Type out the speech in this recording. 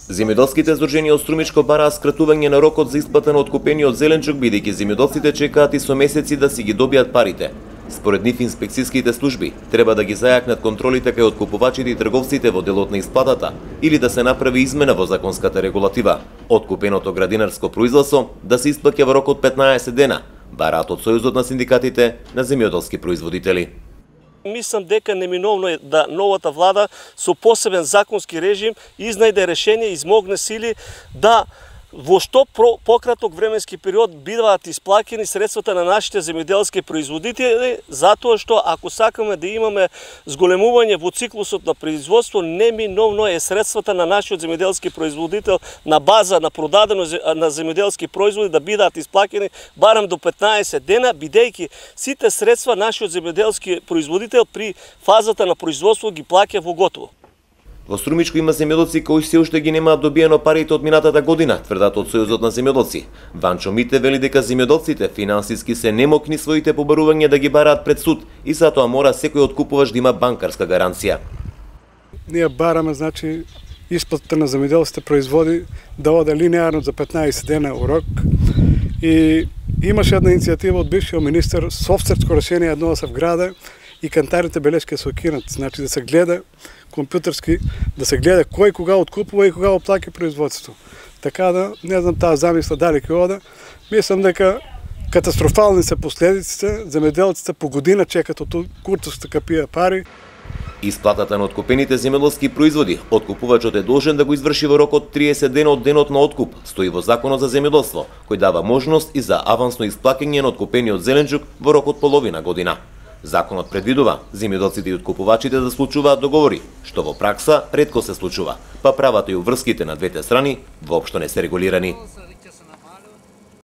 Земјоделските здруженија од Струмичко бараа скратување на рокот за исплата на откупениот зеленчук, бидејќи земјоделците чекаат и со месеци да си ги добијат парите. Според нив инспекцијските служби треба да ги зајакнат контролите кај откупувачите и трговците во делот на исплатата или да се направи измена во законската регулатива. Откупеното градинарско производство да се исплаќа во рок од 15 дена, бараат од Сојузот на синдикатите на земјоделски производители. Мислам дека неминовно е да новата влада со посебен законски режим изнајде решение, измогне сили да во што пократок временски период бидуваат исплаќени средствата на нашите земјоделски производители, затоа што ако сакаме да имаме зголемување во циклусот на производство, неминовно е средствата на нашиот земјоделски производител на база на продадено на земјоделски производи да бидат исплаќени барем до 15 дена, бидејќи сите средства нашиот земјоделски производител при фазата на производство ги плаќа во готово. Во Струмичко има земјоделци кои се уште ги немаат добиено парите од минатата година, тврдат од Сојузот на земјоделци. Ванчо Мите вели дека земјоделците финансиски се немокни своите побарувања да ги бараат пред суд и затоа мора секој откупуваш да има банкарска гаранција. Ние бараме, значи, исплатата на земјоделските производи да оде линеарно за 15 дена урок и имаше една иницијатива од бившиот министер, софтверско решение едно да се вграде и кантарите белешки се окинат, значи да се гледа компјутерски, да се гледа кој кога откупува и кога оплаќа производство. Така да, не знам таа замисла дали ќе оде. Мислам дека катастрофални се последиците, земјоделците по година чекат од куртовска капија пари. Исплатата на откупените земјоделски производи, откупувачот е должен да го изврши во рок од 30 дена од денот на откуп, стои во Законот за земјоделство, кој дава можност и за авансно исплаќање на откупениот зеленчук во рок од половина година. Законот предвидува земјоделците и откупувачите да склучуваат договори, што во пракса ретко се случува, па правата и уврските на двете страни воопшто не се регулирани.